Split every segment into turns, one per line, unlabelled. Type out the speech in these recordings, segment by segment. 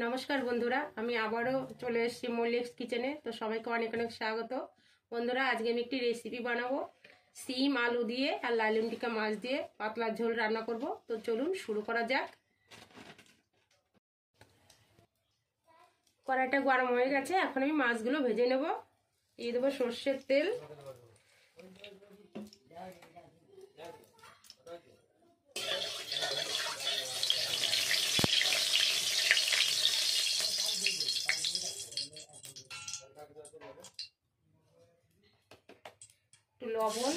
নমস্কার বন্ধুরা, আমি আবারও চলে এসেছি মল্লিক্স কিচেনে। তো সবাইকে অনেক অনেক স্বাগত। বন্ধুরা, আজকে আমি একটি রেসিপি বানাবো সিম আলু দিয়ে আর লালুন টিকা মাছ দিয়ে পাতলা ঝোল রান্না করব। তো চলুন শুরু করা যাক। কড়াইটা গরম হয়ে গেছে, এখন আমি মাছগুলো ভেজে নেব। দিয়ে দেবো সর্ষের তেল, একটু লবণ,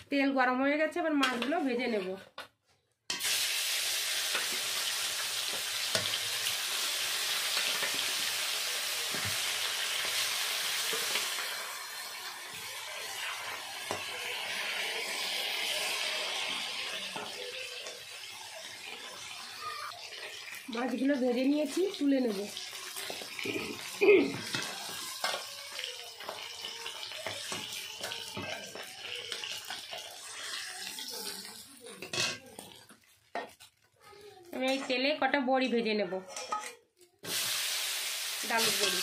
তেল গরম হয়ে গেছে, এবার মাছগুলো ভেজে নেব। মাছগুলো ভেজে নিয়েছি, তুলে নেব। আমি এই তেলে কটা বড়ি ভেজে নেব, ডালের বড়ি।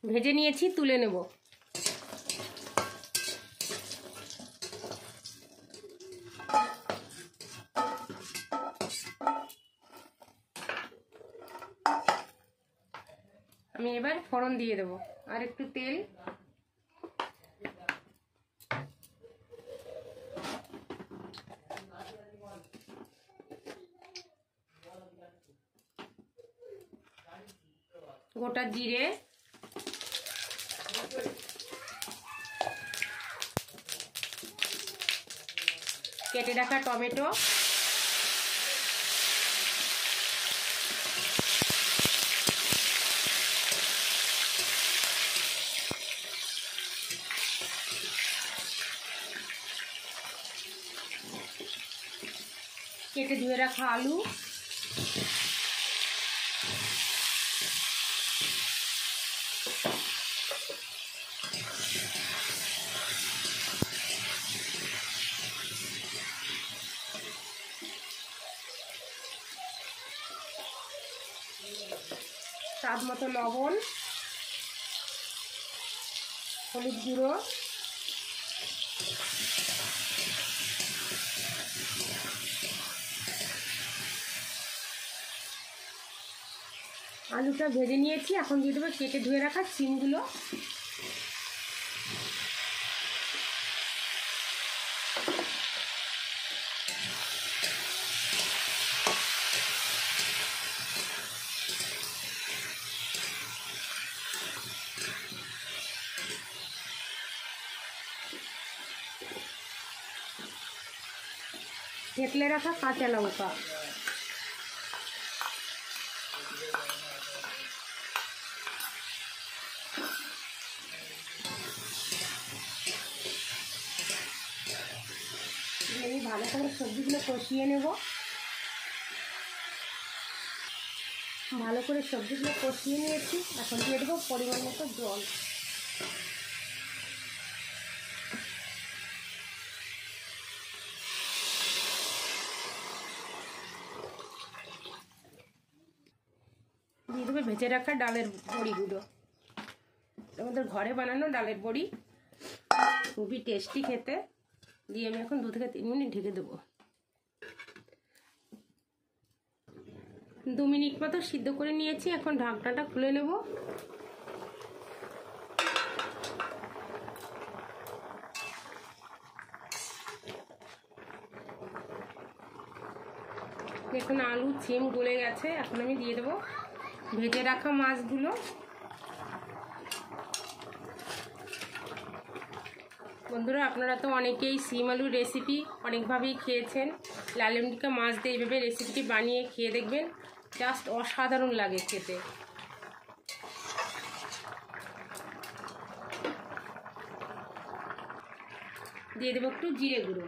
ভেজে নিয়েছি, তুলে নেব। আমি এবার ফোড়ন দিয়ে দেব, আর একটু তেল, গোটা জিরে, কেটে রাখা টমেটো, কেটে ধুয়ে রাখা আলু, স্বাদ মতো লবণ, হলুদ গুঁড়ো, আলুটা ভেজে নিয়েছি, এখন দিয়ে দেবো কেটে ধুয়ে রাখা সিমগুলো। থেতলে রাখা কাঁচা লঙ্কা, আমি ভালো করে সবজিগুলো কষিয়ে নেব। ভালো করে সবজিগুলো কষিয়ে নিয়েছি, এখন দিয়ে দেবো পরিমাণ মতো জল। দিয়ে দেবো ভেজে রাখা ডালের বড়িগুলো। আমাদের ঘরে বানানো ডালের বড়ি, খুবই টেস্টি খেতে। দিয়ে আমি এখন 2 থেকে 3 মিনিট ঢেকে দেবো। 2 মিনিট মতো সিদ্ধ করে নিয়েছি, এখন ঢাকনাটা খুলে নেব। দেখুন আলু সিম গলে গেছে, এখন আমি দিয়ে দেবো ভেজে রাখা মাছগুলো। বন্ধুরা, আপনারা তো অনেকেই সিম আলুর রেসিপি অনেকভাবেই খেয়েছেন। লালুন টিকা মাছ দিয়ে এইভাবে রেসিপিটি বানিয়ে খেয়ে দেখবেন, জাস্ট অসাধারণ লাগে খেতে। দিয়ে দেবো একটু জিরে গুঁড়ো।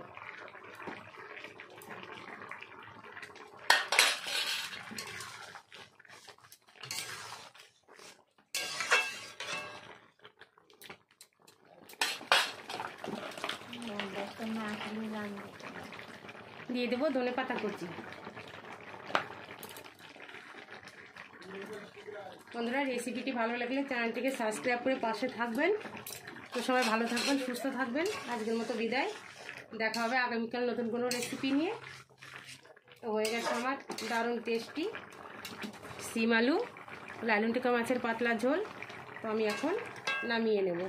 দিয়ে দেবো ধনে পাতা কুচি। বন্ধুরা, রেসিপিটি ভালো লাগলে চ্যানেলটিকে সাবস্ক্রাইব করে পাশে থাকবেন। তো সবাই ভালো থাকবেন, সুস্থ থাকবেন। আজকের মতো বিদায়, দেখা হবে আগামীকাল নতুন কোনো রেসিপি নিয়ে। তো হয়ে গেছে আমার দারুণ টেস্টি সিম আলু লালুন টিকা মাছের পাতলা ঝোল। তো আমি এখন নামিয়ে নেব।